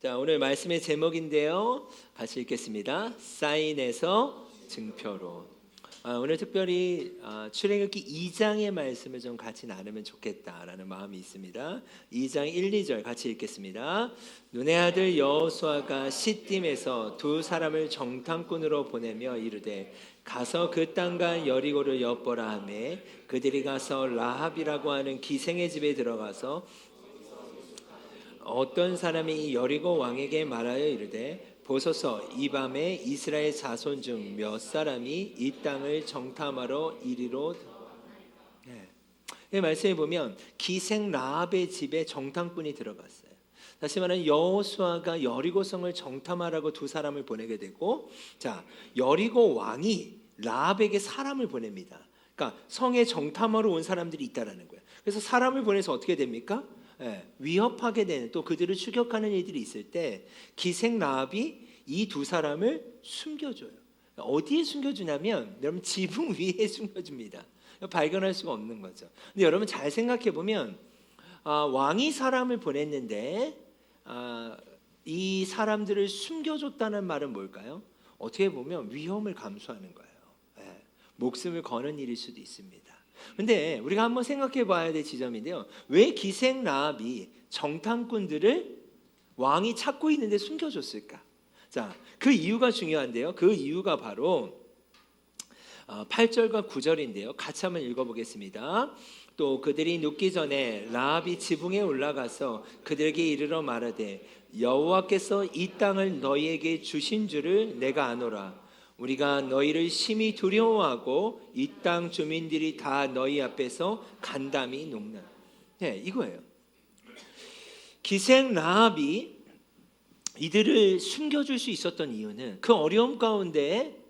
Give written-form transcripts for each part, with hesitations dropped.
자, 오늘 말씀의 제목인데요. 같이 읽겠습니다. 사인에서 증표로. 오늘 특별히 출애굽기 2장의 말씀을 좀 같이 나누면 좋겠다라는 마음이 있습니다. 2장 1, 2절 같이 읽겠습니다. 눈의 아들 여호수아가 시딤에서 두 사람을 정탐꾼으로 보내며 이르되 가서 그 땅과 여리고를 엿보라 하매 그들이 가서 라합이라고 하는 기생의 집에 들어가서 어떤 사람이 이 여리고 왕에게 말하여 이르되 보소서 이 밤에 이스라엘 자손 중 몇 사람이 이 땅을 정탐하러 이리로. 이 말씀에 보면 기생 라합의 집에 정탐꾼이 들어갔어요. 다시 말하면 여호수아가 여리고성을 정탐하라고 두 사람을 보내게 되고, 자, 여리고 왕이 라합에게 사람을 보냅니다. 그러니까 성에 정탐하러 온 사람들이 있다라는 거예요. 그래서 사람을 보내서 어떻게 됩니까? 위협하게 되는, 또 그들을 추격하는 일들이 있을 때 기생 라합이 이 두 사람을 숨겨줘요. 어디에 숨겨주냐면 여러분 지붕 위에 숨겨줍니다. 발견할 수가 없는 거죠. 근데 여러분 잘 생각해 보면 왕이 사람을 보냈는데 이 사람들을 숨겨줬다는 말은 뭘까요? 어떻게 보면 위험을 감수하는 거예요. 목숨을 거는 일일 수도 있습니다. 근데 우리가 한번 생각해 봐야 될 지점인데요. 왜 기생 라합이 정탐꾼들을 왕이 찾고 있는데 숨겨줬을까? 자, 그 이유가 중요한데요. 그 이유가 바로 8절과 9절인데요. 같이 한번 읽어보겠습니다. 또 그들이 눕기 전에 라합이 지붕에 올라가서 그들에게 이르러 말하되 여호와께서 이 땅을 너희에게 주신 줄을 내가 아노라. 우리가 너희를 심히 두려워하고 이 땅 주민들이 다 너희 앞에서 간담이 녹나. 이거예요. 기생 라합이 이들을 숨겨줄 수 있었던 이유는, 그 어려움 가운데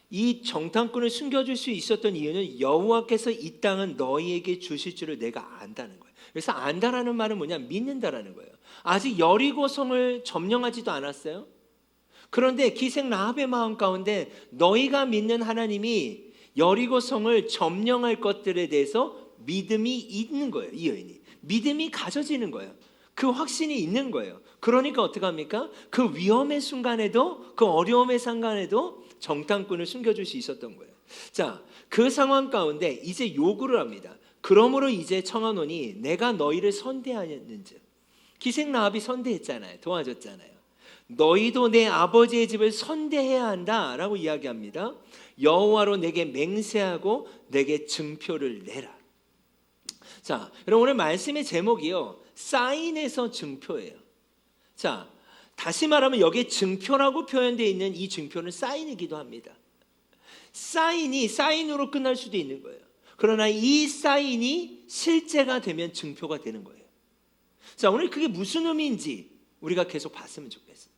이 정탐꾼을 숨겨줄 수 있었던 이유는 여호와께서 이 땅은 너희에게 주실 줄을 내가 안다는 거예요. 그래서 안다라는 말은 뭐냐? 믿는다라는 거예요. 아직 여리고성을 점령하지도 않았어요. 그런데 기생 라합의 마음 가운데 너희가 믿는 하나님이 여리고성을 점령할 것들에 대해서 믿음이 있는 거예요. 이 여인이 믿음이 가져지는 거예요. 그 확신이 있는 거예요. 그러니까 어떻게 합니까? 그 위험의 순간에도, 그 어려움의 순간에도 정탐꾼을 숨겨줄 수 있었던 거예요. 자, 그 상황 가운데 이제 요구를 합니다. 그러므로 이제 청하노니 내가 너희를 선대하였는즉. 기생 라합이 선대했잖아요. 도와줬잖아요. 너희도 내 아버지의 집을 선대해야 한다라고 이야기합니다. 여호와로 내게 맹세하고 내게 증표를 내라. 자, 여러분 오늘 말씀의 제목이요, 사인에서 증표예요. 자, 다시 말하면 여기에 증표라고 표현되어 있는 이 증표는 사인이기도 합니다. 사인이 사인으로 끝날 수도 있는 거예요. 그러나 이 사인이 실제가 되면 증표가 되는 거예요. 자, 오늘 그게 무슨 의미인지 우리가 계속 봤으면 좋겠습니다.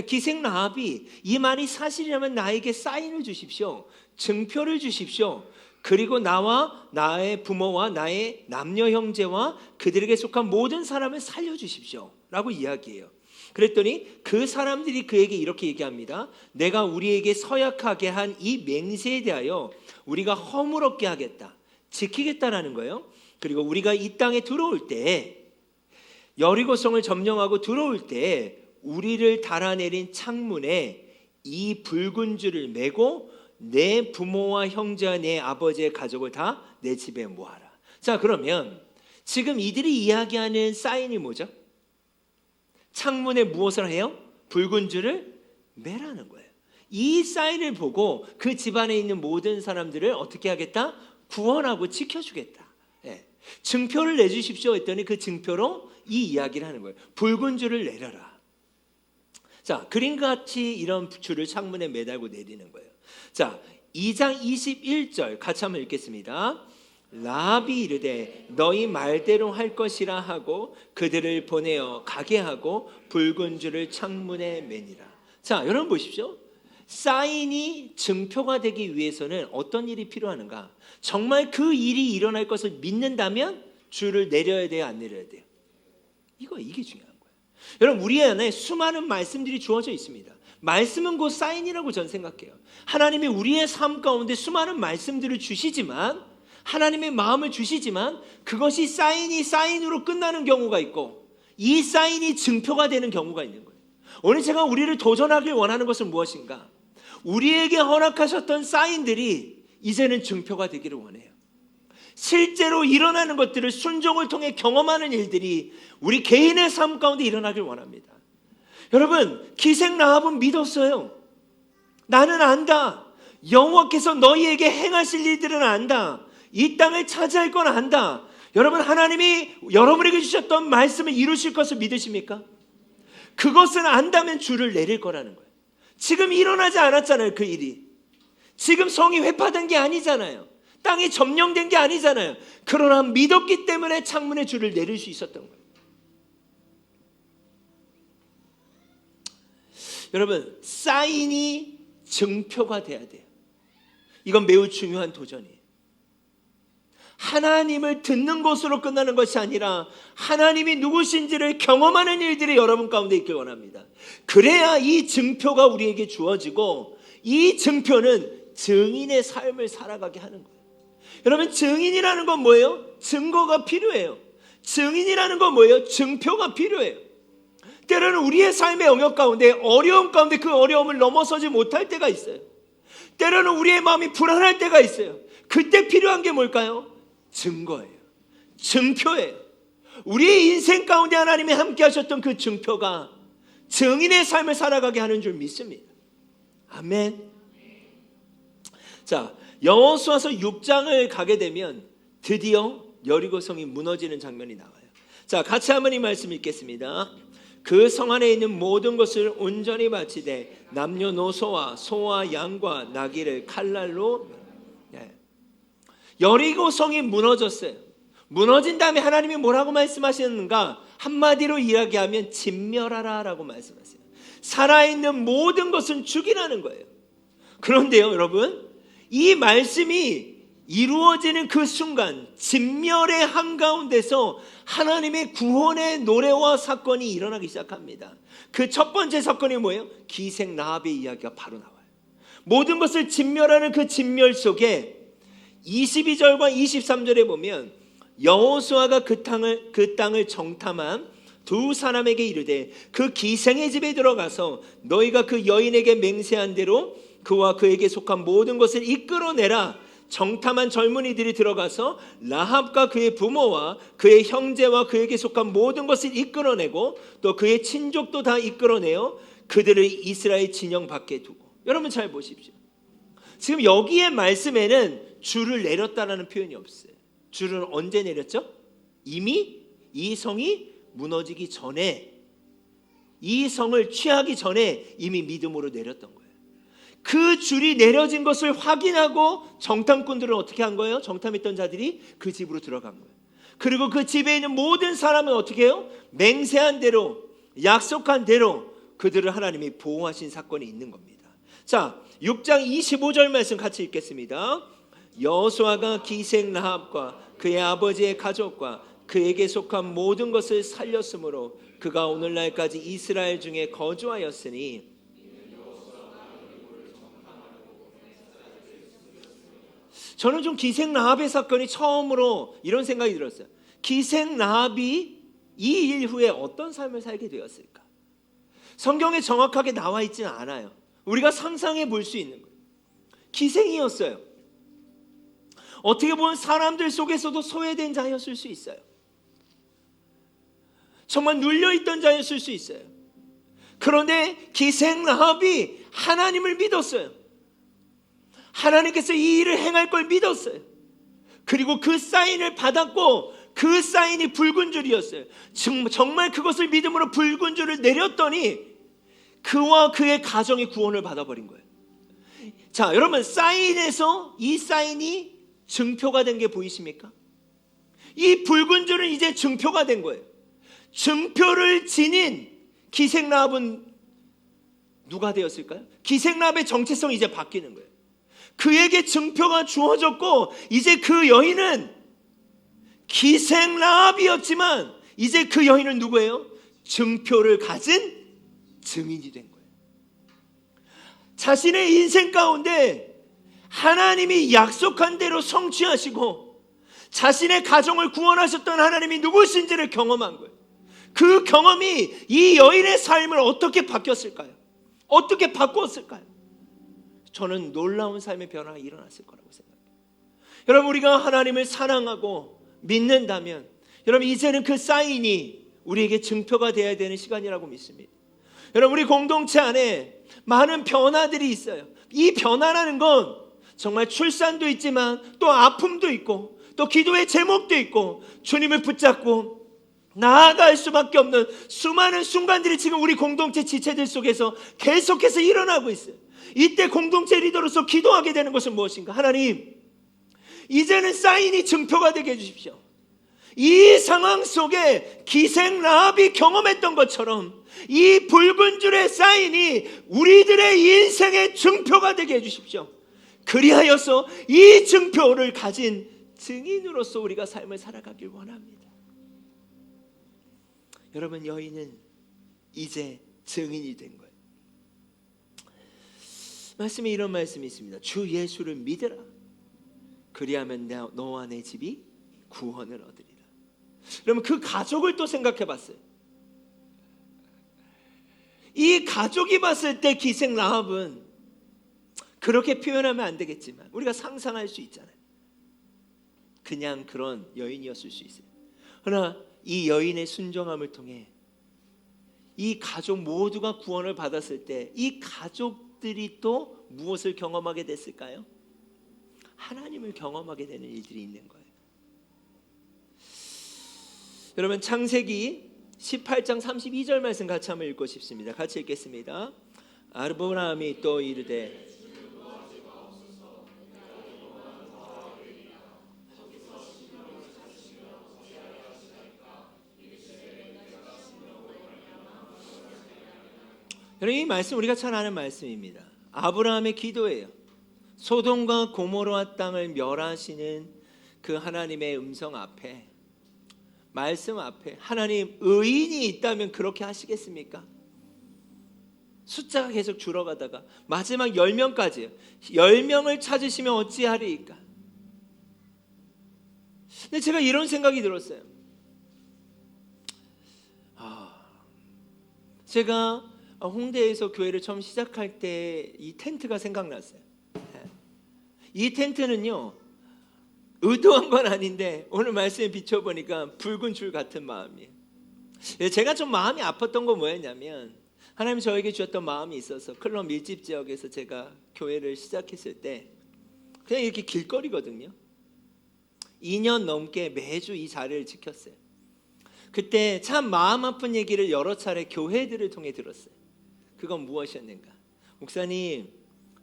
기생 라합이 이 말이 사실이라면 나에게 사인을 주십시오. 증표를 주십시오. 그리고 나와 나의 부모와 나의 남녀 형제와 그들에게 속한 모든 사람을 살려주십시오 라고 이야기해요. 그랬더니 그 사람들이 그에게 이렇게 얘기합니다. 내가 우리에게 서약하게 한 이 맹세에 대하여 우리가 허물없게 하겠다, 지키겠다라는 거예요. 그리고 우리가 이 땅에 들어올 때, 여리고성을 점령하고 들어올 때 우리를 달아내린 창문에 이 붉은 줄을 매고 내 부모와 형제와 내 아버지의 가족을 다 내 집에 모아라. 자, 그러면 지금 이들이 이야기하는 사인이 뭐죠? 창문에 무엇을 해요? 붉은 줄을 매라는 거예요. 이 사인을 보고 그 집안에 있는 모든 사람들을 어떻게 하겠다? 구원하고 지켜주겠다. 증표를 내주십시오 했더니 그 증표로 이 이야기를 하는 거예요. 붉은 줄을 내려라. 자, 그림같이 이런 줄을 창문에 매달고 내리는 거예요. 자, 2장 21절 같이 한번 읽겠습니다. 라합이 이르되 너희 말대로 할 것이라 하고 그들을 보내어 가게 하고 붉은 줄을 창문에 매니라. 자, 여러분 보십시오. 사인이 증표가 되기 위해서는 어떤 일이 필요한가? 정말 그 일이 일어날 것을 믿는다면 줄을 내려야 돼요, 안 내려야 돼요? 이게 중요한 거예요. 여러분, 우리 안에 수많은 말씀들이 주어져 있습니다. 말씀은 곧 사인이라고 저는 생각해요. 하나님이 우리의 삶 가운데 수많은 말씀들을 주시지만, 하나님의 마음을 주시지만 그것이 사인으로 끝나는 경우가 있고, 이 사인이 증표가 되는 경우가 있는 거예요. 오늘 제가 우리를 도전하길 원하는 것은 무엇인가? 우리에게 허락하셨던 사인들이 이제는 증표가 되기를 원해요. 실제로 일어나는 것들을 순종을 통해 경험하는 일들이 우리 개인의 삶 가운데 일어나길 원합니다. 여러분, 기생 라합은 믿었어요. 나는 안다. 여호와께서 너희에게 행하실 일들은 안다. 이 땅을 차지할 건 안다. 여러분, 하나님이 여러분에게 주셨던 말씀을 이루실 것을 믿으십니까? 그것은 안다면 주를 내릴 거라는 거예요. 지금 일어나지 않았잖아요. 그 일이 지금 성이 회파된 게 아니잖아요. 땅이 점령된 게 아니잖아요. 그러나 믿었기 때문에 창문에 줄을 내릴 수 있었던 거예요. 여러분, 사인이 증표가 돼야 돼요. 이건 매우 중요한 도전이에요. 하나님을 듣는 것으로 끝나는 것이 아니라 하나님이 누구신지를 경험하는 일들이 여러분 가운데 있길 원합니다. 그래야 이 증표가 우리에게 주어지고 이 증표는 증인의 삶을 살아가게 하는 거예요. 여러분, 증인이라는 건 뭐예요? 증거가 필요해요. 증인이라는 건 뭐예요? 증표가 필요해요. 때로는 우리의 삶의 영역 가운데, 어려움 가운데 그 어려움을 넘어서지 못할 때가 있어요. 때로는 우리의 마음이 불안할 때가 있어요. 그때 필요한 게 뭘까요? 증거예요. 증표예요. 우리의 인생 가운데 하나님이 함께 하셨던 그 증표가 증인의 삶을 살아가게 하는 줄 믿습니다. 아멘. 자, 여호수아서 6장을 가게 되면 드디어 여리고성이 무너지는 장면이 나와요. 자, 같이 한번 이 말씀 읽겠습니다. 그 성 안에 있는 모든 것을 온전히 바치되 남녀노소와 소와 양과 나귀를 칼날로. 여리고성이 무너졌어요. 무너진 다음에 하나님이 뭐라고 말씀하시는가? 한마디로 이야기하면 진멸하라 라고 말씀하세요. 살아있는 모든 것은 죽이라는 거예요. 그런데요, 여러분, 이 말씀이 이루어지는 그 순간 진멸의 한가운데서 하나님의 구원의 노래와 사건이 일어나기 시작합니다. 그 첫 번째 사건이 뭐예요? 기생 라합의 이야기가 바로 나와요. 모든 것을 진멸하는 그 진멸 속에 22절과 23절에 보면 여호수아가 그 땅을 정탐한 두 사람에게 이르되 그 기생의 집에 들어가서 너희가 그 여인에게 맹세한 대로 그와 그에게 속한 모든 것을 이끌어내라. 정탐한 젊은이들이 들어가서 라합과 그의 부모와 그의 형제와 그에게 속한 모든 것을 이끌어내고 또 그의 친족도 다 이끌어내어 그들을 이스라엘 진영 밖에 두고. 여러분 잘 보십시오. 지금 여기에 말씀에는 줄을 내렸다라는 표현이 없어요. 줄은 언제 내렸죠? 이미 이 성이 무너지기 전에, 이 성을 취하기 전에 이미 믿음으로 내렸던 거예요. 그 줄이 내려진 것을 확인하고 정탐꾼들은 어떻게 한 거예요? 정탐했던 자들이 그 집으로 들어간 거예요. 그리고 그 집에 있는 모든 사람은 어떻게 해요? 맹세한 대로, 약속한 대로 그들을 하나님이 보호하신 사건이 있는 겁니다. 자, 6장 25절 말씀 같이 읽겠습니다. 여호수아가 기생 라합과 그의 아버지의 가족과 그에게 속한 모든 것을 살렸으므로 그가 오늘날까지 이스라엘 중에 거주하였으니. 저는 좀 기생 라합의 사건이 처음으로 이런 생각이 들었어요. 기생 라합이 이 일 후에 어떤 삶을 살게 되었을까? 성경에 정확하게 나와 있지는 않아요. 우리가 상상해 볼 수 있는 거예요. 기생이었어요. 어떻게 보면 사람들 속에서도 소외된 자였을 수 있어요. 정말 눌려있던 자였을 수 있어요. 그런데 기생 라합이 하나님을 믿었어요. 하나님께서 이 일을 행할 걸 믿었어요. 그리고 그 사인을 받았고 그 사인이 붉은 줄이었어요. 정말 그것을 믿음으로 붉은 줄을 내렸더니 그와 그의 가정이 구원을 받아버린 거예요. 자, 여러분, 사인에서 이 사인이 증표가 된 게 보이십니까? 이 붉은 줄은 이제 증표가 된 거예요. 증표를 지닌 기생 라합은 누가 되었을까요? 기생 라합의 정체성이 이제 바뀌는 거예요. 그에게 증표가 주어졌고 이제 그 여인은 기생 라합이었지만 이제 그 여인은 누구예요? 증표를 가진 증인이 된 거예요. 자신의 인생 가운데 하나님이 약속한 대로 성취하시고 자신의 가정을 구원하셨던 하나님이 누구신지를 경험한 거예요. 그 경험이 이 여인의 삶을 어떻게 바뀌었을까요? 어떻게 바꾸었을까요? 저는 놀라운 삶의 변화가 일어났을 거라고 생각해요. 여러분, 우리가 하나님을 사랑하고 믿는다면 여러분, 이제는 그 사인이 우리에게 증표가 되어야 되는 시간이라고 믿습니다. 여러분, 우리 공동체 안에 많은 변화들이 있어요. 이 변화라는 건 정말 출산도 있지만 또 아픔도 있고 또 기도의 제목도 있고 주님을 붙잡고 나아갈 수밖에 없는 수많은 순간들이 지금 우리 공동체 지체들 속에서 계속해서 일어나고 있어요. 이때 공동체 리더로서 기도하게 되는 것은 무엇인가? 하나님, 이제는 사인이 증표가 되게 해주십시오. 이 상황 속에 기생 라합이 경험했던 것처럼 이 붉은 줄의 사인이 우리들의 인생의 증표가 되게 해주십시오. 그리하여서 이 증표를 가진 증인으로서 우리가 삶을 살아가길 원합니다. 여러분, 여인은 이제 증인이 된 거예요. 말씀에 이런 말씀이 있습니다. 주 예수를 믿으라. 그리하면 너와 내 집이 구원을 얻으리라. 여러분, 그 가족을 또 생각해 봤어요. 이 가족이 봤을 때 기생 라합은 그렇게 표현하면 안 되겠지만 우리가 상상할 수 있잖아요. 그냥 그런 여인이었을 수 있어요. 그러나 이 여인의 순종함을 통해 이 가족 모두가 구원을 받았을 때 이 가족들이 또 무엇을 경험하게 됐을까요? 하나님을 경험하게 되는 일들이 있는 거예요. 여러분, 창세기 18장 32절 말씀 같이 한번 읽고 싶습니다. 같이 읽겠습니다. 아브라함이 또 이르되 여러분, 이 말씀 우리가 잘 아는 말씀입니다. 아브라함의 기도예요. 소돔과 고모라 땅을 멸하시는 그 하나님의 음성 앞에, 말씀 앞에 하나님, 의인이 있다면 그렇게 하시겠습니까? 숫자가 계속 줄어가다가 마지막 10명까지요. 10명을 찾으시면 어찌하리이까? 근데 제가 이런 생각이 들었어요. 제가 홍대에서 교회를 처음 시작할 때 이 텐트가 생각났어요. 이 텐트는요, 의도한 건 아닌데 오늘 말씀에 비춰보니까 붉은 줄 같은 마음이에요. 제가 좀 마음이 아팠던 건 뭐였냐면, 하나님 저에게 주셨던 마음이 있어서 클럽 밀집 지역에서 제가 교회를 시작했을 때 그냥 이렇게 길거리거든요. 2년 넘게 매주 이 자리를 지켰어요. 그때 참 마음 아픈 얘기를 여러 차례 교회들을 통해 들었어요. 그건 무엇이었는가? 목사님,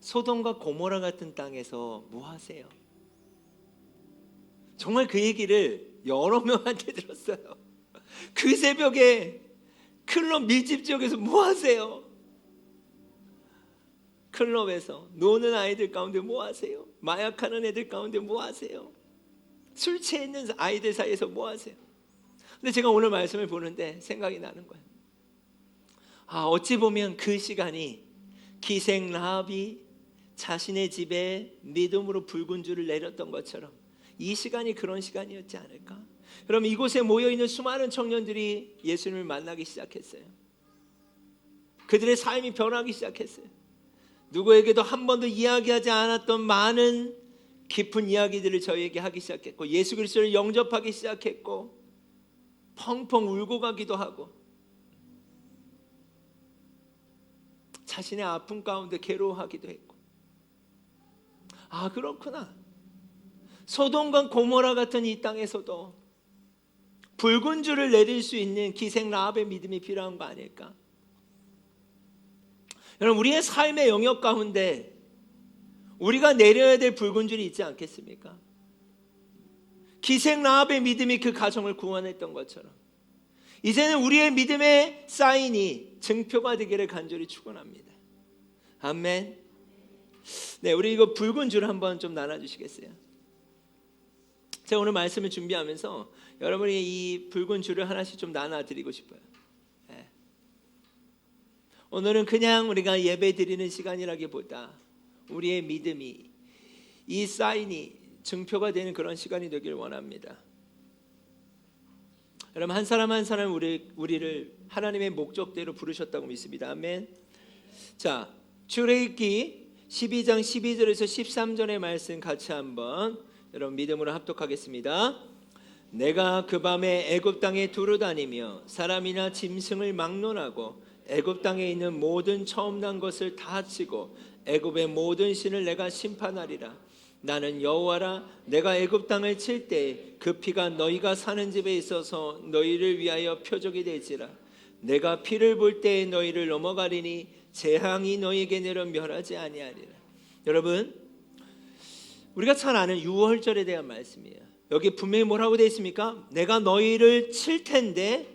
소돔과 고모라 같은 땅에서 뭐 하세요? 정말 그 얘기를 여러 명한테 들었어요. 그 새벽에 클럽 밀집 지역에서 뭐 하세요? 클럽에서 노는 아이들 가운데 뭐 하세요? 마약하는 애들 가운데 뭐 하세요? 술 취해 있는 아이들 사이에서 뭐 하세요? 근데 제가 오늘 말씀을 보는데 생각이 나는 거예요. 어찌 보면 그 시간이 기생 라합이 자신의 집에 믿음으로 붉은 줄을 내렸던 것처럼 이 시간이 그런 시간이었지 않을까? 여러분, 이곳에 모여있는 수많은 청년들이 예수님을 만나기 시작했어요. 그들의 삶이 변하기 시작했어요. 누구에게도 한 번도 이야기하지 않았던 많은 깊은 이야기들을 저희에게 하기 시작했고, 예수 그리스도를 영접하기 시작했고, 펑펑 울고 가기도 하고, 자신의 아픔 가운데 괴로워하기도 했고. 그렇구나. 소돔과 고모라 같은 이 땅에서도 붉은 줄을 내릴 수 있는 기생 라합의 믿음이 필요한 거 아닐까? 여러분, 우리의 삶의 영역 가운데 우리가 내려야 될 붉은 줄이 있지 않겠습니까? 기생 라합의 믿음이 그 가정을 구원했던 것처럼 이제는 우리의 믿음의 사인이 증표가 되기를 간절히 축원합니다. 아멘. 네, 우리 이거 붉은 줄 한번 좀 나눠주시겠어요? 제가 오늘 말씀을 준비하면서 여러분이 이 붉은 줄을 하나씩 좀 나눠드리고 싶어요. 네. 오늘은 그냥 우리가 예배 드리는 시간이라기보다 우리의 믿음이, 이 사인이 증표가 되는 그런 시간이 되길 원합니다. 여러분 한 사람 한 사람 우리를 하나님의 목적대로 부르셨다고 믿습니다. 아멘. 자, 출애굽기 12장 12절에서 13절의 말씀 같이 한번 여러분 믿음으로 합독하겠습니다. 내가 그 밤에 애굽 땅에 두루 다니며 사람이나 짐승을 막론하고 애굽 땅에 있는 모든 처음 난 것을 다 치고 애굽의 모든 신을 내가 심판하리라. 나는 여호와라. 내가 애굽 땅을 칠 때 그 피가 너희가 사는 집에 있어서 너희를 위하여 표적이 될지라. 내가 피를 볼 때에 너희를 넘어가리니 재앙이 너희에게 내려 멸하지 아니하리라. 여러분 우리가 잘 아는 유월절에 대한 말씀이에요. 여기 분명히 뭐라고 되어 있습니까? 내가 너희를 칠 텐데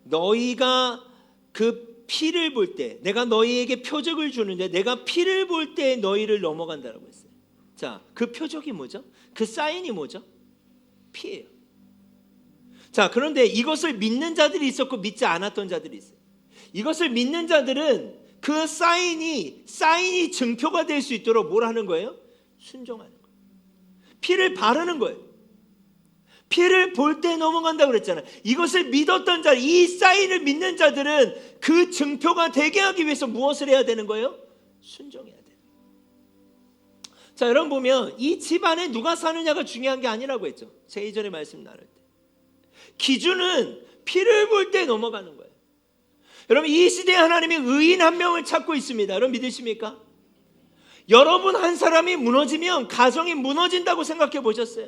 너희가 그 피를 볼 때, 내가 너희에게 표적을 주는데 내가 피를 볼 때 너희를 넘어간다라고 했어요. 자, 그 표적이 뭐죠? 그 사인이 뭐죠? 피예요. 자, 그런데 이것을 믿는 자들이 있었고 믿지 않았던 자들이 있어요. 이것을 믿는 자들은 그 사인이 증표가 될 수 있도록 뭘 하는 거예요? 순종하는 거예요. 피를 바르는 거예요. 피를 볼 때 넘어간다고 그랬잖아요. 이것을 믿었던 자, 이 사인을 믿는 자들은 그 증표가 되게 하기 위해서 무엇을 해야 되는 거예요? 순종해야 돼요. 자, 여러분 보면 이 집안에 누가 사느냐가 중요한 게 아니라고 했죠. 제 이전에 말씀 나눌 때. 기준은 피를 볼 때 넘어가는 거예요. 여러분 이 시대에 하나님이 의인 한 명을 찾고 있습니다. 여러분 믿으십니까? 여러분 한 사람이 무너지면 가정이 무너진다고 생각해 보셨어요?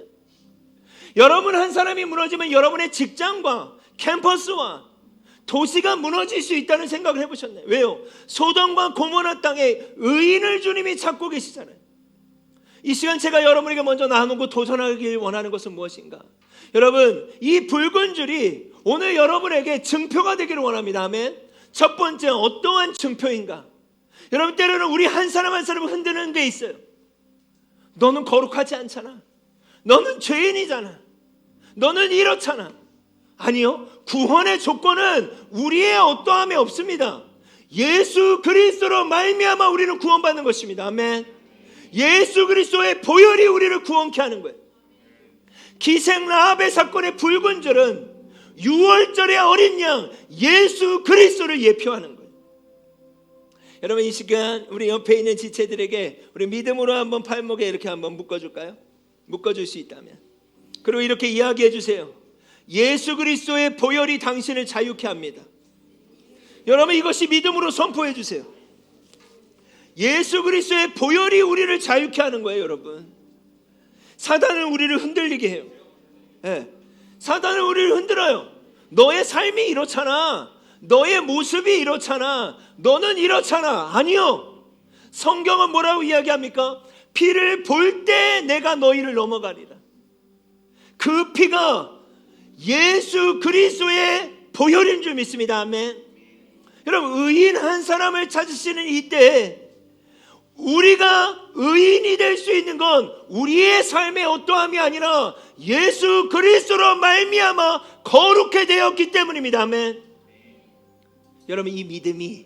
여러분 한 사람이 무너지면 여러분의 직장과 캠퍼스와 도시가 무너질 수 있다는 생각을 해보셨나요? 왜요? 소돔과 고모라 땅에 의인을 주님이 찾고 계시잖아요. 이 시간 제가 여러분에게 먼저 나누고 도전하길 원하는 것은 무엇인가? 여러분 이 붉은 줄이 오늘 여러분에게 증표가 되기를 원합니다. 아멘. 첫 번째 어떠한 증표인가? 여러분 때로는 우리 한 사람 한 사람을 흔드는 게 있어요. 너는 거룩하지 않잖아. 너는 죄인이잖아. 너는 이렇잖아. 아니요. 구원의 조건은 우리의 어떠함이 없습니다. 예수 그리스도로 말미암아 우리는 구원받는 것입니다. 아멘. 예수 그리스도의 보혈이 우리를 구원케 하는 거예요. 기생 라합의 사건의 붉은 줄은 6월절의 어린 양 예수 그리스도를 예표하는 거예요. 여러분 이 시간 우리 옆에 있는 지체들에게 우리 믿음으로 한번 팔목에 이렇게 한번 묶어줄까요? 묶어줄 수 있다면. 그리고 이렇게 이야기해 주세요. 예수 그리스도의 보혈이 당신을 자유케 합니다. 여러분 이것이 믿음으로 선포해 주세요. 예수 그리스도의 보혈이 우리를 자유케 하는 거예요. 여러분 사단은 우리를 흔들리게 해요. 네. 사단은 우리를 흔들어요. 너의 삶이 이렇잖아. 너의 모습이 이렇잖아. 너는 이렇잖아. 아니요. 성경은 뭐라고 이야기합니까? 피를 볼 때 내가 너희를 넘어가리라. 그 피가 예수 그리스도의 보혈인 줄 믿습니다. 아멘. 여러분 의인 한 사람을 찾으시는 이때 우리가 의인이 될 수 있는 건 우리의 삶의 어떠함이 아니라 예수 그리스도로 말미암아 거룩해 되었기 때문입니다. 아멘. 여러분 이 믿음이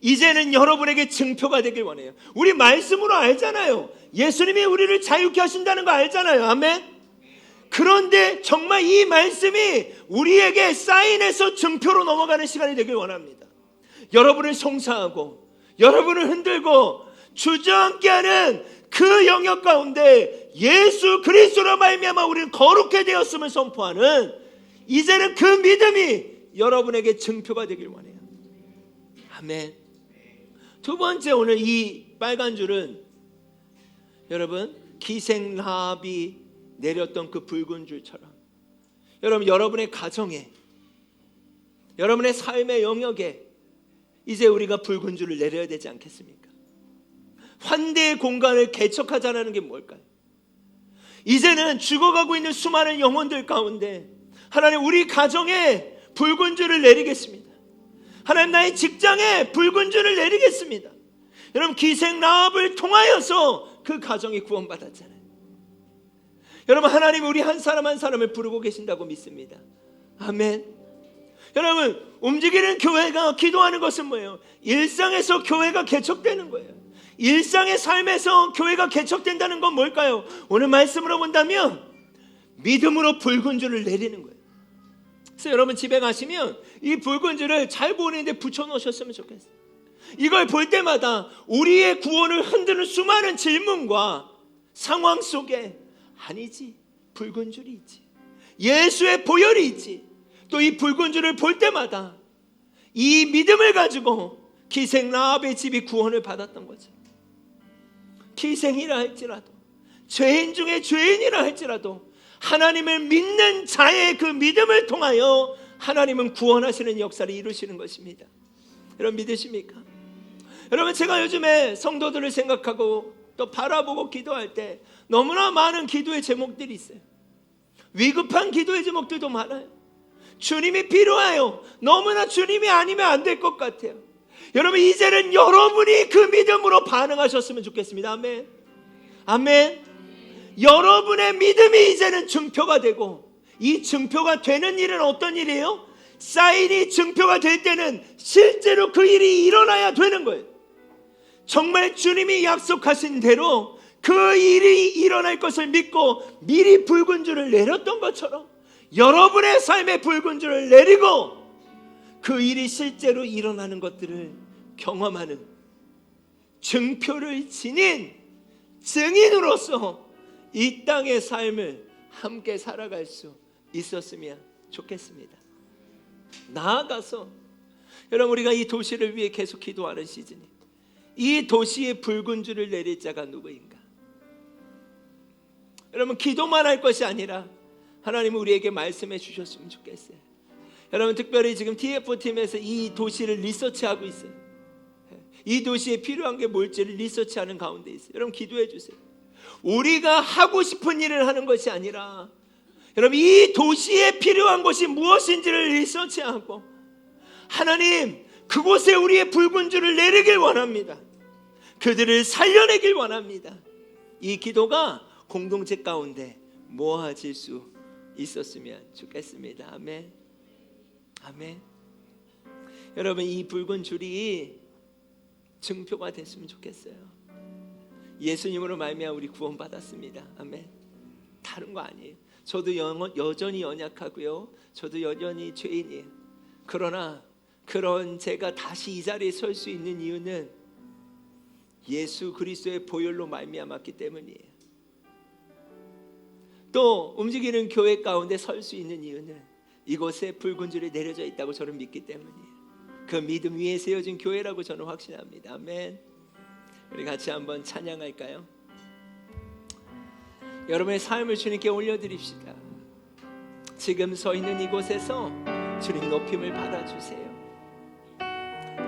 이제는 여러분에게 증표가 되길 원해요. 우리 말씀으로 알잖아요. 예수님이 우리를 자유케 하신다는 거 알잖아요. 아멘. 그런데 정말 이 말씀이 우리에게 사인해서 증표로 넘어가는 시간이 되길 원합니다. 여러분을 송사하고 여러분을 흔들고 주저앉게 하는 그 영역 가운데 예수 그리스도로 말미암아 우리는 거룩해 되었음을 선포하는 이제는 그 믿음이 여러분에게 증표가 되길 원해요. 아멘. 두 번째 오늘 이 빨간 줄은 여러분 기생 라합이 내렸던 그 붉은 줄처럼 여러분 여러분의 가정에 여러분의 삶의 영역에 이제 우리가 붉은 줄을 내려야 되지 않겠습니까? 환대의 공간을 개척하자는 게 뭘까요? 이제는 죽어가고 있는 수많은 영혼들 가운데 하나님 우리 가정에 붉은 줄을 내리겠습니다. 하나님 나의 직장에 붉은 줄을 내리겠습니다. 여러분 기생 라합을 통하여서 그 가정이 구원받았잖아요. 여러분 하나님 우리 한 사람 한 사람을 부르고 계신다고 믿습니다. 아멘. 여러분 움직이는 교회가 기도하는 것은 뭐예요? 일상에서 교회가 개척되는 거예요. 일상의 삶에서 교회가 개척된다는 건 뭘까요? 오늘 말씀으로 본다면 믿음으로 붉은 줄을 내리는 거예요. 그래서 여러분 집에 가시면 이 붉은 줄을 잘 보이는데 붙여 놓으셨으면 좋겠어요. 이걸 볼 때마다 우리의 구원을 흔드는 수많은 질문과 상황 속에 아니지, 붉은 줄이 있지, 예수의 보혈이 있지. 또 이 붉은 줄을 볼 때마다 이 믿음을 가지고 기생 라합의 집이 구원을 받았던 거죠. 기생이라 할지라도, 죄인 중에 죄인이라 할지라도 하나님을 믿는 자의 그 믿음을 통하여 하나님은 구원하시는 역사를 이루시는 것입니다. 여러분 믿으십니까? 여러분, 제가 요즘에 성도들을 생각하고 또 바라보고 기도할 때 너무나 많은 기도의 제목들이 있어요. 위급한 기도의 제목들도 많아요. 주님이 필요해요. 너무나 주님이 아니면 안 될 것 같아요. 여러분, 이제는 여러분이 그 믿음으로 반응하셨으면 좋겠습니다. 아멘. 아멘. 여러분의 믿음이 이제는 증표가 되고, 이 증표가 되는 일은 어떤 일이에요? 사인이 증표가 될 때는 실제로 그 일이 일어나야 되는 거예요. 정말 주님이 약속하신 대로 그 일이 일어날 것을 믿고 미리 붉은 줄을 내렸던 것처럼 여러분의 삶에 붉은 줄을 내리고 그 일이 실제로 일어나는 것들을 경험하는 증표를 지닌 증인으로서 이 땅의 삶을 함께 살아갈 수 있었으면 좋겠습니다. 나아가서 여러분, 우리가 이 도시를 위해 계속 기도하는 시즌이, 이 도시에 붉은 줄을 내릴 자가 누구인가? 여러분, 기도만 할 것이 아니라 하나님은 우리에게 말씀해 주셨으면 좋겠어요. 여러분, 특별히 지금 TF 팀에서 이 도시를 리서치하고 있어요. 이 도시에 필요한 게 뭘지를 리서치하는 가운데 있어요. 여러분, 기도해 주세요. 우리가 하고 싶은 일을 하는 것이 아니라 여러분, 이 도시에 필요한 것이 무엇인지를 리서치하고 하나님, 그곳에 우리의 붉은 줄을 내리길 원합니다. 그들을 살려내길 원합니다. 이 기도가 공동체 가운데 모아질 수 있었으면 좋겠습니다. 아멘. 아멘. 여러분, 이 붉은 줄이 증표가 됐으면 좋겠어요. 예수님으로 말미암아 우리 구원받았습니다. 아멘. 다른 거 아니에요. 저도 여전히 연약하고요, 저도 여전히 죄인이에요. 그러나 그런 제가 다시 이 자리에 설 수 있는 이유는 예수 그리스도의 보혈로 말미암았기 때문이에요. 또 움직이는 교회 가운데 설 수 있는 이유는 이곳에 붉은 줄이 내려져 있다고 저는 믿기 때문이에요. 그 믿음 위에 세워진 교회라고 저는 확신합니다. 아멘. 우리 같이 한번 찬양할까요? 여러분의 삶을 주님께 올려드립시다. 지금 서 있는 이곳에서 주님 높임을 받아주세요.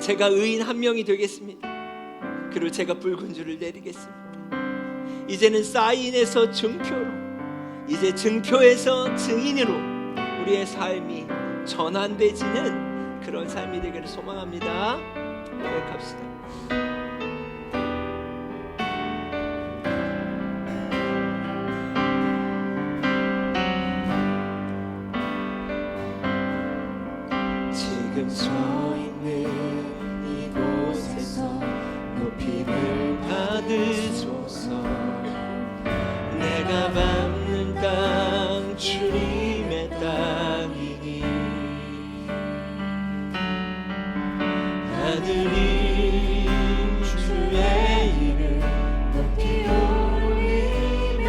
제가 의인 한 명이 되겠습니다. 그리고 제가 붉은 줄을 내리겠습니다. 이제는 사인에서 증표로, 이제 증표에서 증인으로 우리의 삶이 전환되지는 그런 삶이 되기를 소망합니다. 고백합시다. 지금 서 있는 이곳에서 높임을 받으소서. 내가 밟는 땅 주님의 땅이니 하늘이 주의 이름 높이 올리며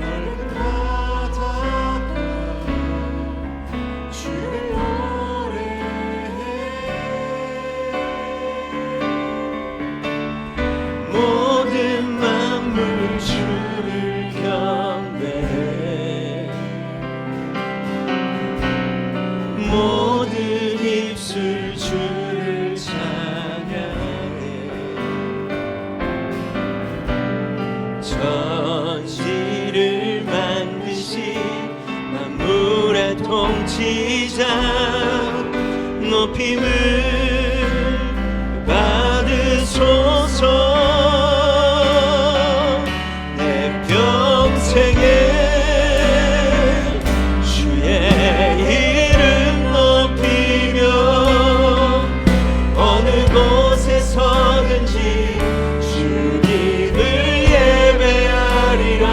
넓은 바닷가 주를 노래해. 모든 만물 주를 경배해. 모든 입술 주를 찬양해. 천지를 만드신 만물의 통치자 높임을 받으소서. 내 평생에 주의 이름 높이며 어느 곳에서든지 주님을 예배하리라.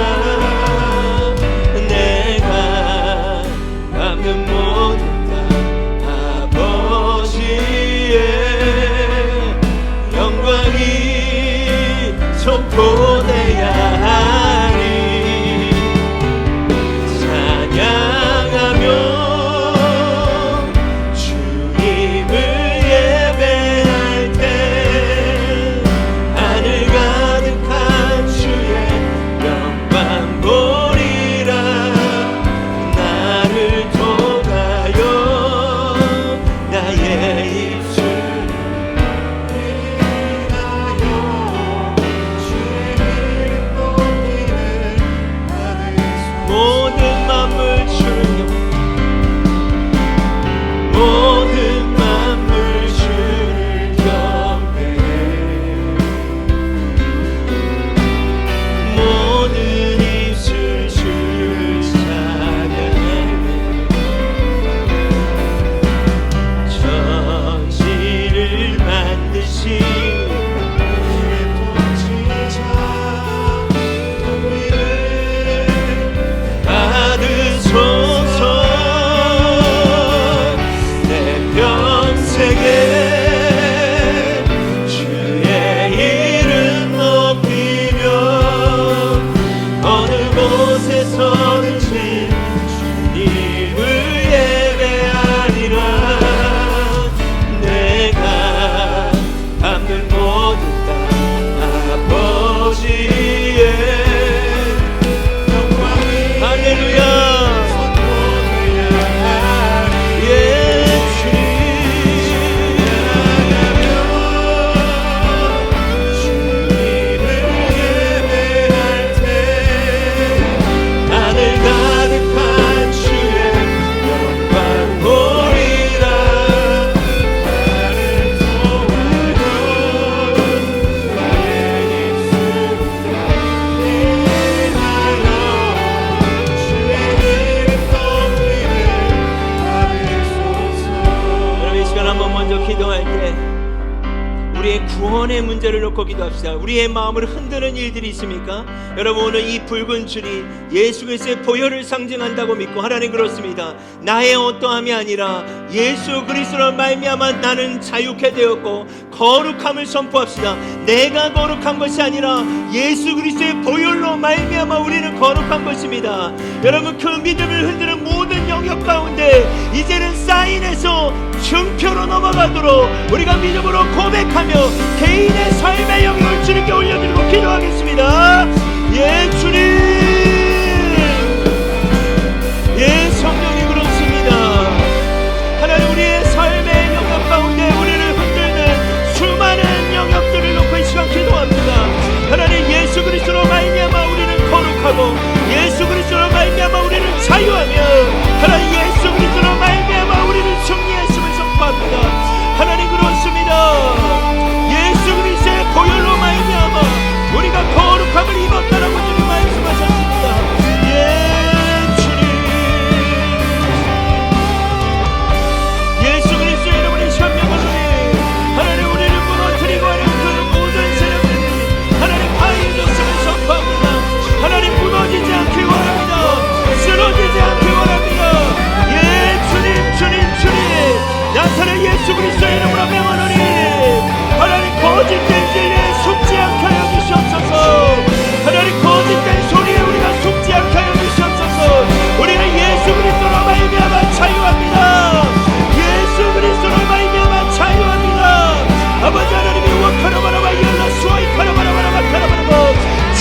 우리의 구원의 문제를 놓고 기도합시다. 우리의 마음을 흔드는 일들이 있습니까? 여러분, 오늘 이 붉은 줄이 예수 그리스도의 보혈을 상징한다고 믿고, 하나님 그렇습니다. 나의 어떠함이 아니라 예수 그리스도로 말미암아 나는 자유케 되었고 거룩함을 선포합시다. 내가 거룩한 것이 아니라 예수 그리스도의 보혈로 말미암아 우리는 거룩한 것입니다. 여러분, 그 믿음을 흔드는 모든 영역 가운데 이제는 사인에서 증표로 넘어가도록 우리가 믿음으로 고백하며 개인의 삶의 영역을 주님께 올려드리고 기도하겠습니다. 예, 주님, 예, 성령이 그렇습니다. 하나님, 우리의 삶의 영역 가운데 우리를 흔드는 수많은 영역들을 놓고 이 시간 기도합니다. 하나님, 예수 그리스도로 말미암아 우리는 거룩하고 예수 그리스도로 말미암아 우리는 자유하며 하나님, 예수 그리스도로 말미암아 우리는 승리했음을 선포합니다. 하나님 그렇습니다. 예수 그리스도의 보혈로 말미암아 우리가 거룩함을 입었다라고 주님 말씀하셨습니다. 예, 주님, 예수 그리스도의 이름으로 현명하노니 하나님, 우리를 무너뜨리고 하는 그 모든 세력들이 하나님 파괴되었음을 선포합니다. 하나님, 무너지지 않기 원합니다. 쓰러지지 않기 원합니다. 예, 주님, 주님, 주님, 나타낸 예수 그리스도의 이름으로 명하노니 하나님, 거짓된 진리에 속지 않게 하여 주시옵소서. 하나님, 거짓된 소리에 우리가 속지 않게 하여 주시옵소서. 우리는 예수 그리스도로 말미암아 자유합니다. 예수 그리스도로 말미암아 자유합니다. 아버지 하나님이 와카라바라바 열라 수와이 카라바라바라바 카라바라바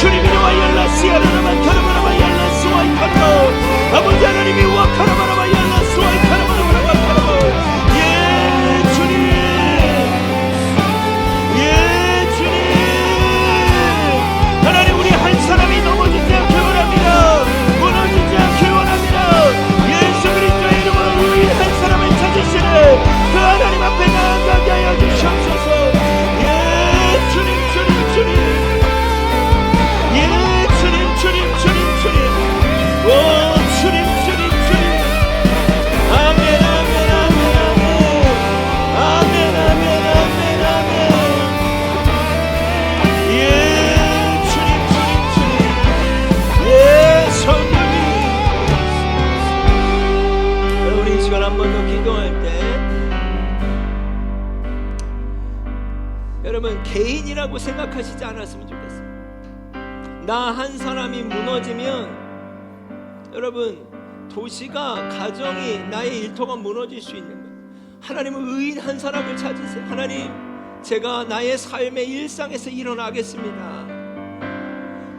주님이와 열라 시아라라바 카라바라바 열라 수와이 카라바 아버지 하나님이 와카라바라바 열라 수와이 카라바라바라바 카라바 예, 주님, 예, 주님, 하나님, 우리 한 사람이 넘어지지 않길 원합니다. 무너지지 않길 원합니다. 예수 그리스도의 이름으로 우리 한 사람을 찾으시는 그 하나님 앞에 나아가게 하여 주시옵소서. 예, 주님, 주님, 주님, 예, 주님, 주님, 주님, 주님, 오, 주님, 주님, 주님, 아멘, 아멘, 아멘, 아멘, 아멘, 아멘, 아멘, 아멘. 예, 주님, 주님, 주님, 예, 성령이. 우리 이 시간 한 번 더 기도할 때 여러분, 개인이라고 생각하시지 않았으면 좋겠어요. 나 한 사람이 무너지면 여러분, 도시가, 가정이, 나의 일터가 무너질 수 있는 거예요. 하나님은 의인 한 사람을 찾으세요. 하나님, 제가 나의 삶의 일상에서 일어나겠습니다.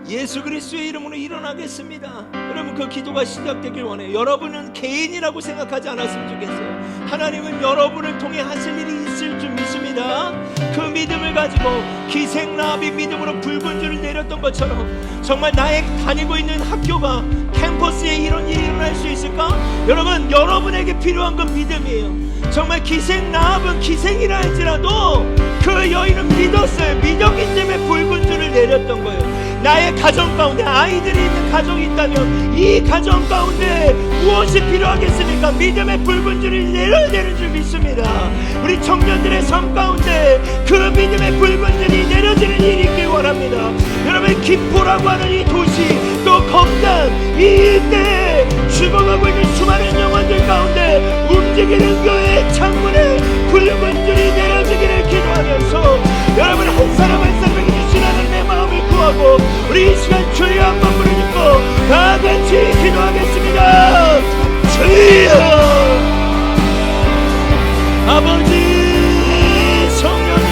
예수 그리스도의 이름으로 일어나겠습니다. 여러분, 그 기도가 시작되길 원해요. 여러분은 개인이라고 생각하지 않았으면 좋겠어요. 하나님은 여러분을 통해 하실 일이 있을 줄 믿습니다. 그 믿음을 가지고 기생라합이 믿음으로 붉은 줄을 내렸던 것처럼 정말 나의 다니고 있는 학교가, 캠퍼스에 이런 일이 일어날 수 있을까? 여러분, 여러분에게 필요한 건 믿음이에요. 정말 기생라합은 기생이라 할지라도 그 여인은 믿었어요. 믿었기 때문에 붉은 줄을 내렸던 거예요. 나의 가정 가운데 아이들이 있는 가정이 있다면 이 가정 가운데 무엇이 필요하겠습니까? 믿음의 붉은 줄을 내려야 되는 줄 믿습니다. 우리 청년들의 삶 가운데 그 믿음의 붉은 줄이 내려지는 일이 있길 원합니다. 여러분, 김포라고 하는 이 도시, 또 검단 이 일대에 죽어가고 있는 수많은 영혼들 가운데 움직이는 교회의 창문에 붉은 줄이 내려지기를 기도하면서 여러분, 한 사람 한 사람에게 주신 하나님의 마음을 구하고 우리 이 시간 주여 한번 부르짖고 다 같이 기도하겠습니다. 주여, 아버지, 성령님,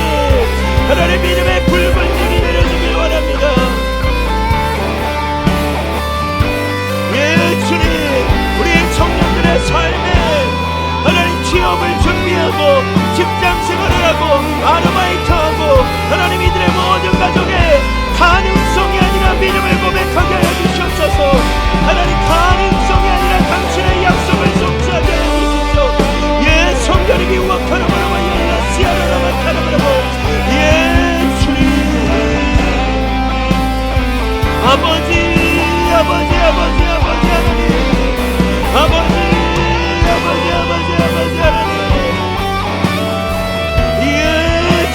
하나님 믿음의 붉은 줄이 내려주길 원합니다. 예, 주님, 우리 청년들의 삶에 하나님 취업을 준비하고 직장 생활을 하고 아르바이트하고 하나님 이들의 모든 가정에 가능성이 아니라 믿음을 고백하게 하여 주시옵소서. 하나님, 가능성이 아니라 당신의 약속을 성취하게 하여 주십시오. 예, 성결이 와카라바라바 열라 시아라라바 카라바라바 예, 주님, 아버지, 아버지, 아버지, 아버지 하나님, 아버지, 아버지, 아버지, 아버지 하나님, 예,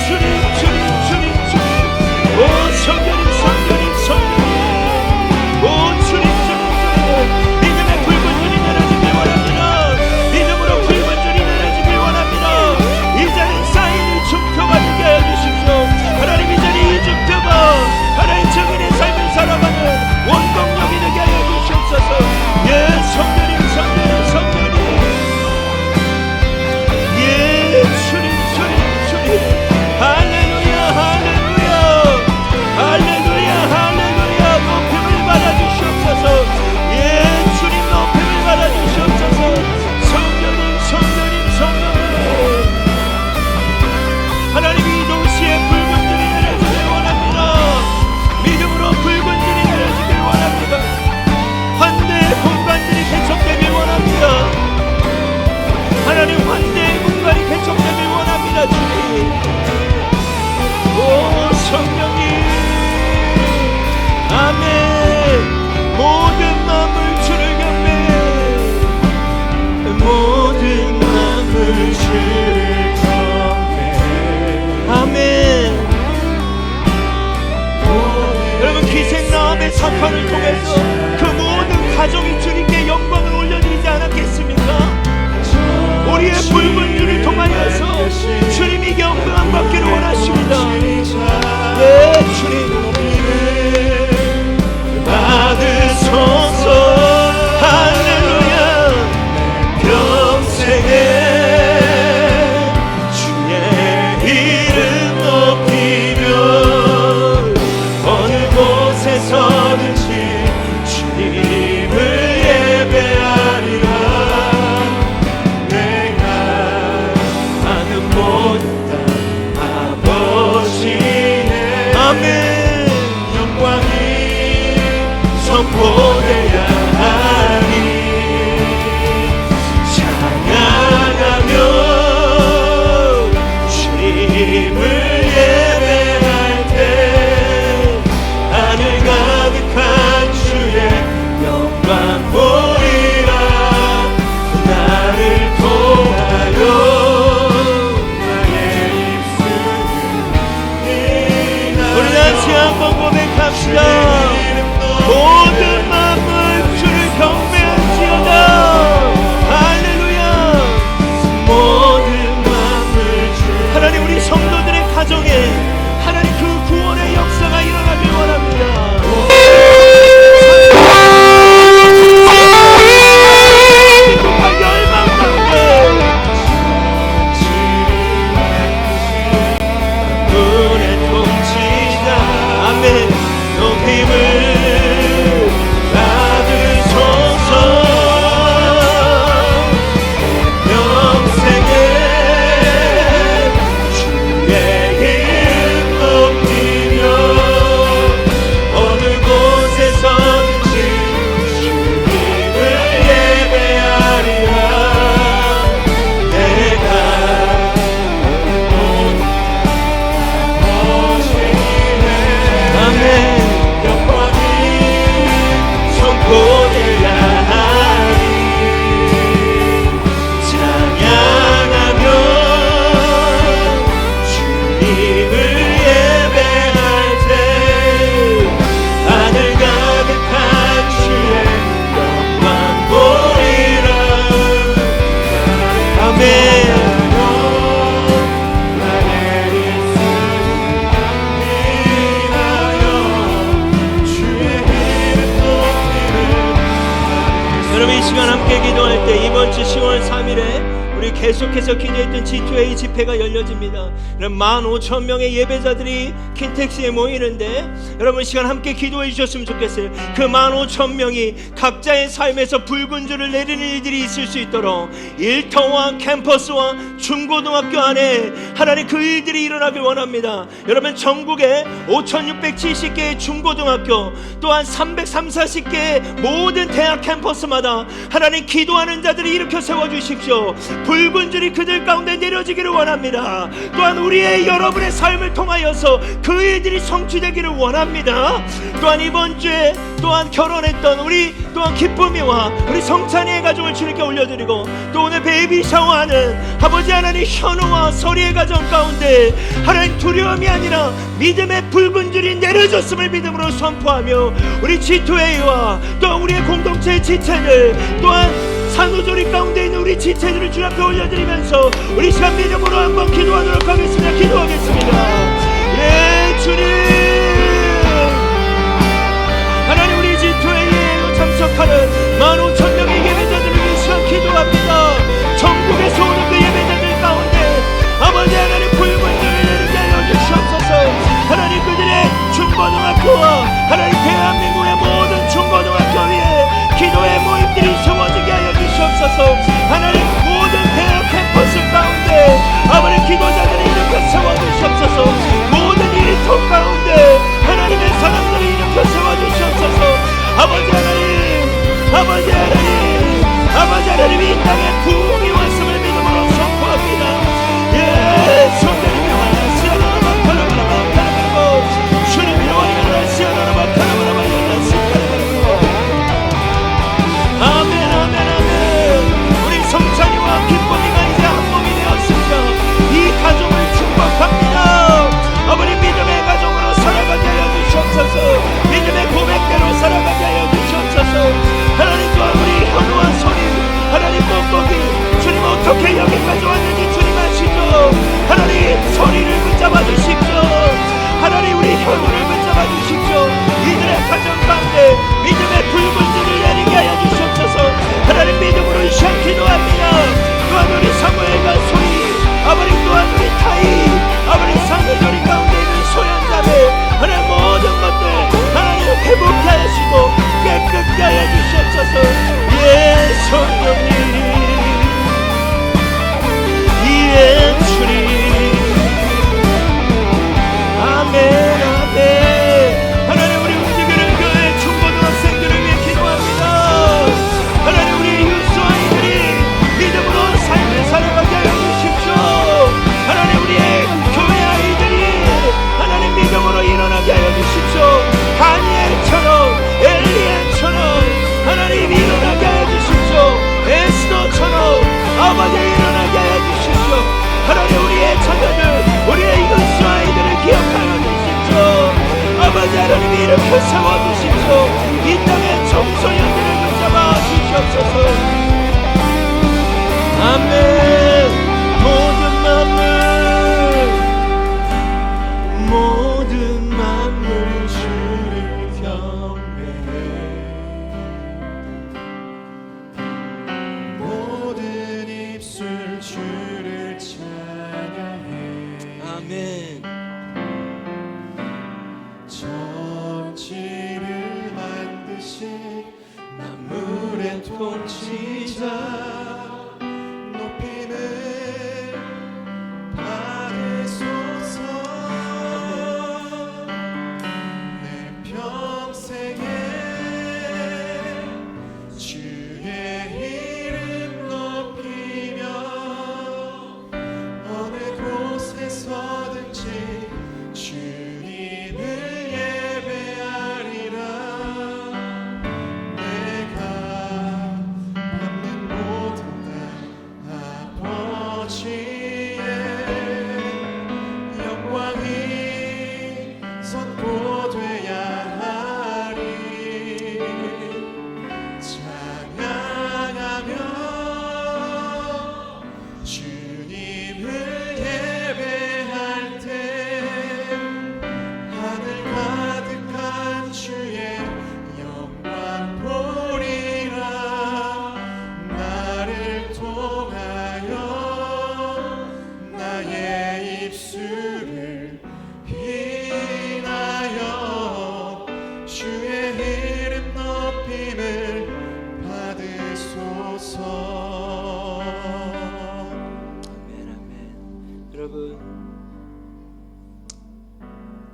주님, 주님, 아멘. 영광이 선포되야 하니 찬양하며 주님을 예배할 때 하늘 가득한 주의 영광 보이라 나를 통하여 나의 입술을 우리 다시 한번 고백합시다. 모든 마음을 주를 경배할지어다. 할렐루야. 모든 마음을 주 하나님, 우리 성도들의 가정에 하나님 그 구원의 역사가 일어나길 원합니다. 기쁨과 열망 가운데 눈의 통치자 아멘. 너 힘을 받으소서 평생에 주의 이름 높이며 어느 곳에서든지 주님을 예배하리라 내가 아멘. 영광이 선포되야 하니 찬양하며 주님을 예배할 때 하늘 가득한 주의 영광 보이라 아멘. 나의 입술 인하여 주의 이름 높이는 여러분, 이 시간 함께 기도할 때 이번 주 10월 3일에 우리 계속해서 기도했던 G2A 집회가 열려집니다. 15,000명의 예배자들이 킨텍스에 모이는데 여러분, 이 시간 함께 기도해 주셨으면 좋겠어요. 그 15,000명이 각자의 삶에서 붉은 줄을 내리는 일들이 있을 수 있도록 일터와 캠퍼스와 중고등학교 안에 하나님 그 일들이 일어나길 원합니다. 여러분, 전국에 5,670개의 중고등학교 또한 340개의 모든 대학 캠퍼스마다 하나님 기도하는 자들이 일으켜 세워주십시오. 붉은 줄이 그들 가운데 내려지기를 원합니다. 또한 우리의 여러분의 삶을 통하여서 그 일들이 성취되기를 원합니다. 또한 이번 주에 또한 결혼했던 우리 또한 기쁨이와 우리 성찬이의 가정을 주님께 올려드리고 또 오늘 베이비 샤워하는 아버지 하나님 현우와 서리의 가정 가운데 하나님 두려움이 아니라 믿음의 붉은 줄이 내려졌음을 믿음으로 선포하며 우리 G2A와 또 우리의 공동체의 지체들 또한 산후조리 가운데 있는 우리 지체들을 주 앞에 올려드리면서 우리 시간 믿음으로 한번 기도하도록 하겠습니다. 기도하겠습니다. 예, 주님 하나님, 우리 G2A에 참석하는 15,000명의 예배자들을 위해 시간 기도합니다. 전국에서 오는 그 예배자들 가운데 아버지 하나님 붉은 줄을 내리게 하여 주시옵소서. 하나님, 그들의 중고등학교와 하나님 대한민국의 모든 중고등학교 위에 기도의 모임들이 세워지게 하여 주시옵소서. 하나님, 모든 대학 캠퍼스 가운데 아버지 기도자들이 이렇게 세워주시옵소서. 여러분,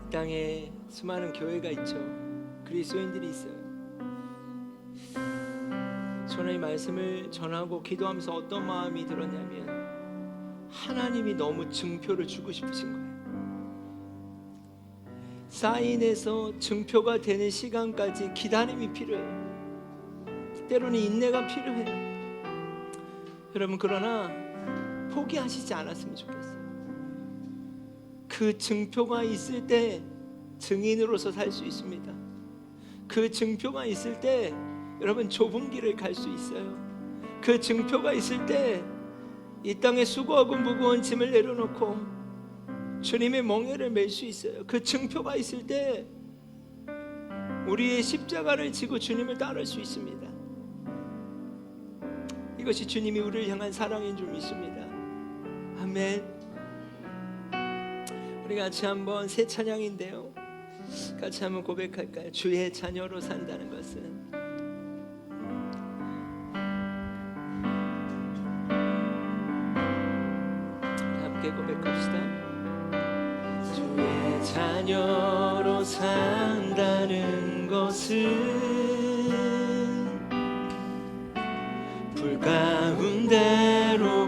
이 땅에 수많은 교회가 있죠. 그리스도인들이 있어요. 저는 이 말씀을 전하고 기도하면서 어떤 마음이 들었냐면, 하나님이 너무 증표를 주고 싶으신 거예요. 사인에서 증표가 되는 시간까지 기다림이 필요해요. 때로는 인내가 필요해요. 여러분, 그러나 포기하시지 않았으면 좋겠어요. 그 증표가 있을 때 증인으로서 살 수 있습니다. 그 증표가 있을 때 여러분 좁은 길을 갈 수 있어요. 그 증표가 있을 때 이 땅에 수고하고 무거운 짐을 내려놓고 주님의 멍에를 맬 수 있어요. 그 증표가 있을 때 우리의 십자가를 지고 주님을 따를 수 있습니다. 이것이 주님이 우리를 향한 사랑인 줄 믿습니다. 아멘. 우리 같이 한번 새 찬양인데요, 같이 한번 고백할까요? 주의 자녀로 산다는 것은 함께 고백합시다. 주의 자녀로 산다는 것은 불 가운데로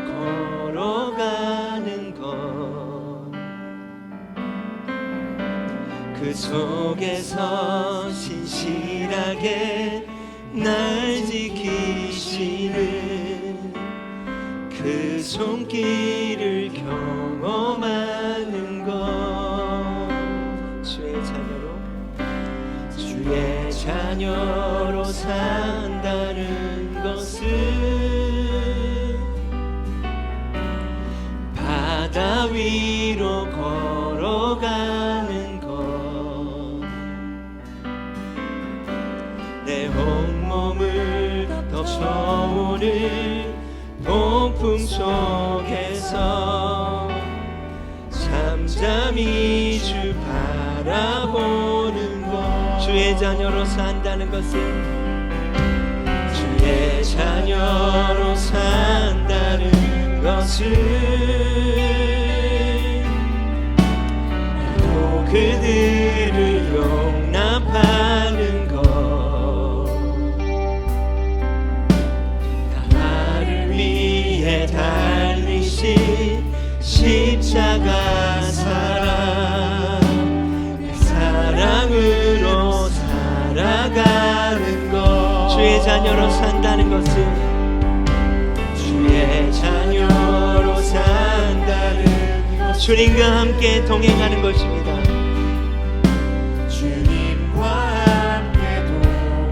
걸어가는 것, 그 속에서 신실하게 날 지키시는 그 손길을 경험하는 것. 주의 자녀로 산다는 것은 바다 위로 걸어가는 것, 내 온몸을 덮쳐오는 폭풍 속에서 잠잠히 주 바라보는 것. 주의 자녀로 산다는 것은, 주의 자녀로 산다는 것은 또 그들을 용납하는 것, 나를 위해 달리신 십자가 사랑, 그 사랑으로 살아가는 것. 주의 자녀로 산다는 것은, 주의 자녀로 산다는 것은 주님과 함께 동행하는 것입니다. 주님과 함께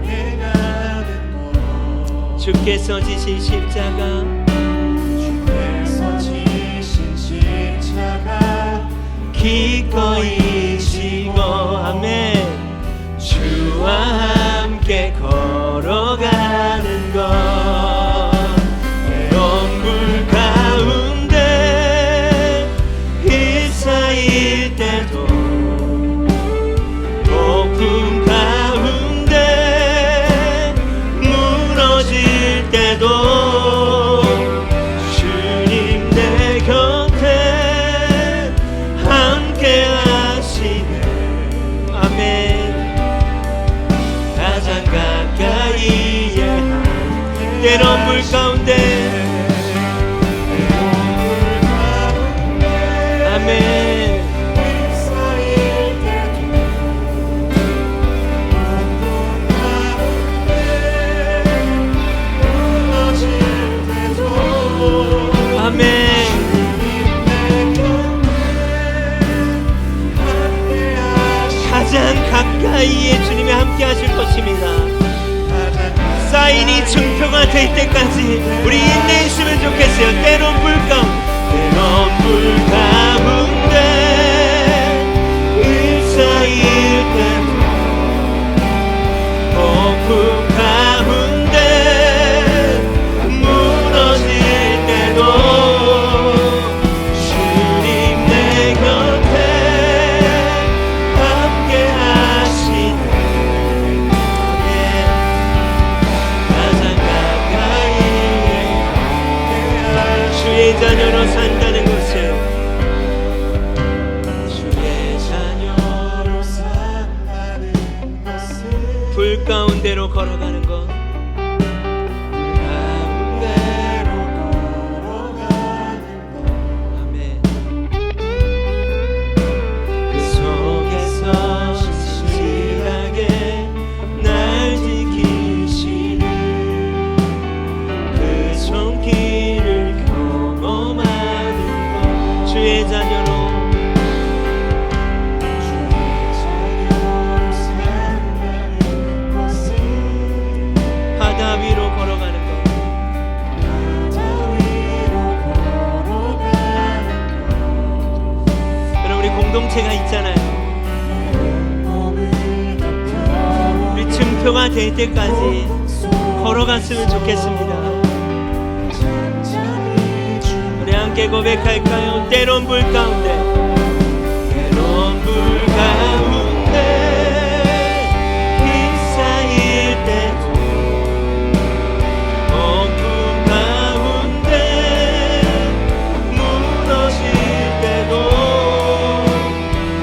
동행하는 것, 주께서 지신 십자가, 주께서 지신 십자가 기꺼이 지고, 아멘, 주와 함께 걸어가는 것, 외로운 물 가운데 휩싸일 때도, 폭풍 가운데 무너질 때도 주님 내 곁에 함께 하시네. 아멘. 가장 가까이에 때론 물 가운데, 아멘, 휩싸일 때도, 무너질 때도 아멘. 가장 가까이에 주님이 함께 하실 것입니다. 사인이 증표가 될 때까지 우리 인내해 주시면 좋겠어요. 때론 불 가운데 휩싸일 때도, 폭풍 가운데 무너질 때도 주님 내 곁에 함께 하시네. 가장 가까이 주의 자녀로 걸어가는 것 가운데로 걸어가는 아멘. 그 속에서 신실하게 날 지키시는 그 손길을 경험하는 것 주의 자녀로 바다 위로 걸어가는 것 여러분 우리 공동체가 있잖아요. 우리 증표가 될 때까지 걸어갔으면 좋겠습니다. 우리 함께 고백할까요? 때론 불 가운데 때론 불 가운데 휩싸일 때도 어둠 가운데 무너질 때도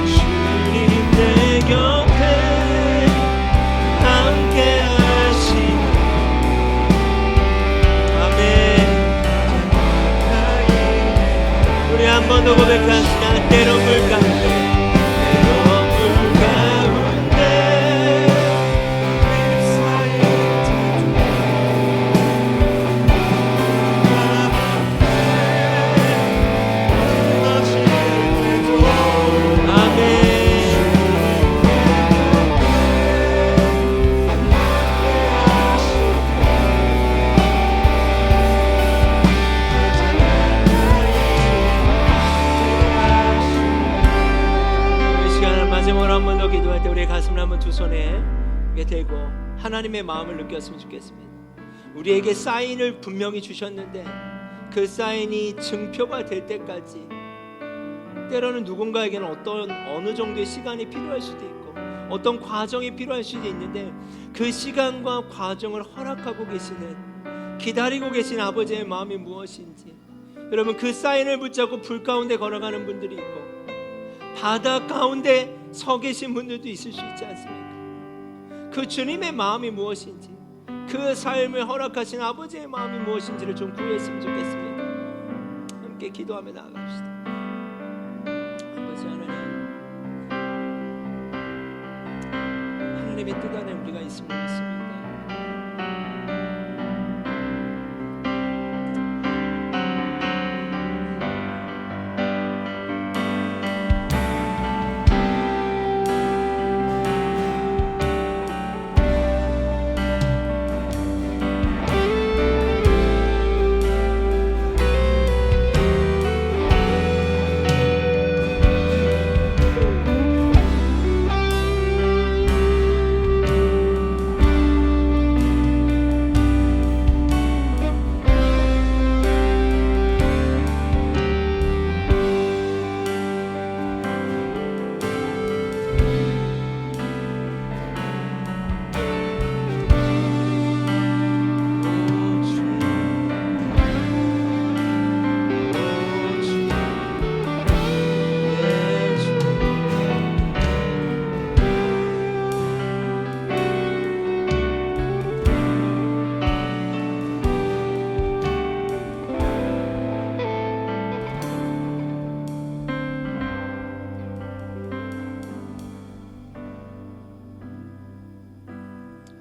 주님 내 곁에 함께 하시네. 아멘. 우리 한 번 더 고백합시다. 때론 불 가운데 때론 불 가운데 마지막으로 한 번 더 기도할 때 우리의 가슴을 한번 두 손에 이렇게 대고 하나님의 마음을 느꼈으면 좋겠습니다. 우리에게 사인을 분명히 주셨는데 그 사인이 증표가 될 때까지 때로는 누군가에게는 어느 정도의 시간이 필요할 수도 있고 어떤 과정이 필요할 수도 있는데 그 시간과 과정을 허락하고 계시는 기다리고 계신 아버지의 마음이 무엇인지 여러분 그 사인을 붙잡고 불 가운데 걸어가는 분들이 있고 바다 가운데 서 계신 분들도 있을 수 있지 않습니까? 그 주님의 마음이 무엇인지 그 삶을 허락하신 아버지의 마음이 무엇인지를 좀 구했으면 좋겠습니다. 함께 기도하며 나아갑시다. 아버지 하나님의 뜻 안에 우리가 있음을 믿습니다.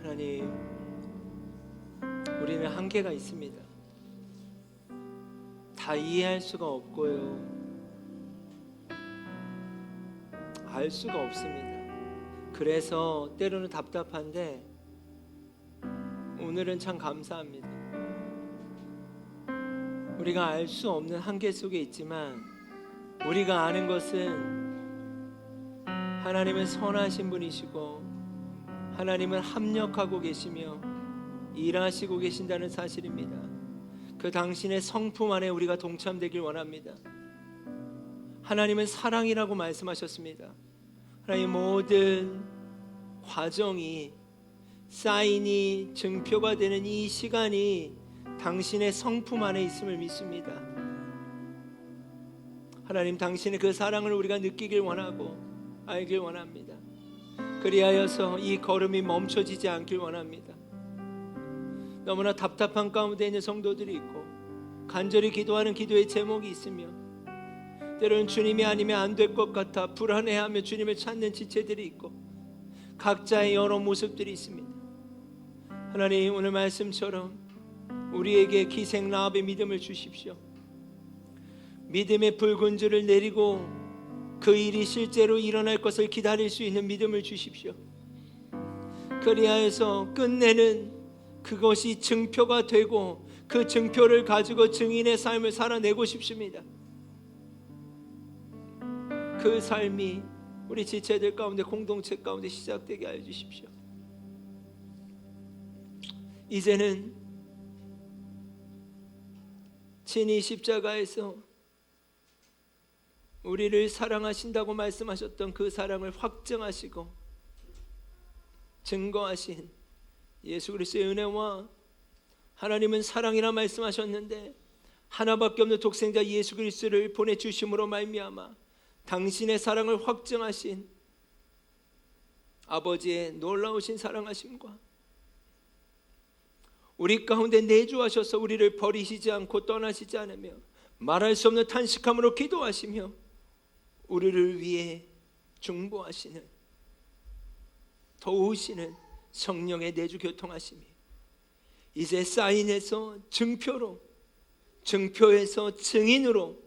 하나님, 우리는 한계가 있습니다. 다 이해할 수가 없고요, 알 수가 없습니다. 그래서 때로는 답답한데 오늘은 참 감사합니다. 우리가 알 수 없는 한계 속에 있지만 우리가 아는 것은 하나님은 선하신 분이시고 하나님은 합력하고 계시며 일하시고 계신다는 사실입니다. 그 당신의 성품 안에 우리가 동참되길 원합니다. 하나님은 사랑이라고 말씀하셨습니다. 하나님 모든 과정이 사인이 증표가 되는 이 시간이 당신의 성품 안에 있음을 믿습니다. 하나님, 당신의 그 사랑을 우리가 느끼길 원하고 알길 원합니다. 그리하여서 이 걸음이 멈춰지지 않길 원합니다. 너무나 답답한 가운데 있는 성도들이 있고 간절히 기도하는 기도의 제목이 있으며 때로는 주님이 아니면 안 될 것 같아 불안해하며 주님을 찾는 지체들이 있고 각자의 여러 모습들이 있습니다. 하나님, 오늘 말씀처럼 우리에게 기생 라합의 믿음을 주십시오. 믿음의 붉은 줄을 내리고 그 일이 실제로 일어날 것을 기다릴 수 있는 믿음을 주십시오. 그리하여서 끝내는 그것이 증표가 되고 그 증표를 가지고 증인의 삶을 살아내고 싶습니다. 그 삶이 우리 지체들 가운데, 공동체 가운데 시작되게 하여 주십시오. 이제는 친히 십자가에서 우리를 사랑하신다고 말씀하셨던 그 사랑을 확증하시고 증거하신 예수 그리스도의 은혜와, 하나님은 사랑이라 말씀하셨는데 하나밖에 없는 독생자 예수 그리스도를 보내주심으로 말미암아 당신의 사랑을 확증하신 아버지의 놀라우신 사랑하심과 우리 가운데 내주하셔서 우리를 버리시지 않고 떠나시지 않으며 말할 수 없는 탄식함으로 기도하시며 우리를 위해 중보하시는, 도우시는 성령의 내주 교통하심이 이제 사인에서 증표로, 증표에서 증인으로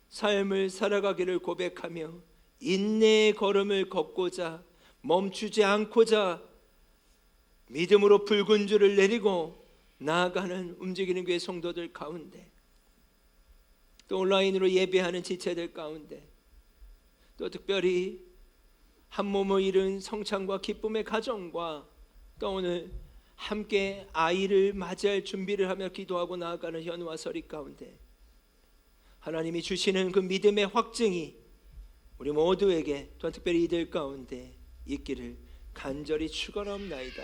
삶을 살아가기를 고백하며 인내의 걸음을 걷고자 멈추지 않고자 믿음으로 붉은 줄을 내리고 나아가는 움직이는 교회 성도들 가운데, 또 온라인으로 예배하는 지체들 가운데, 또 특별히 한 몸을 이룬 성찬과 기쁨의 가정과 또 오늘 함께 아이를 맞이할 준비를 하며 기도하고 나아가는 현우와 설이 가운데 하나님이 주시는 그 믿음의 확증이 우리 모두에게, 또한 특별히 이들 가운데 있기를 간절히 축원하옵나이다.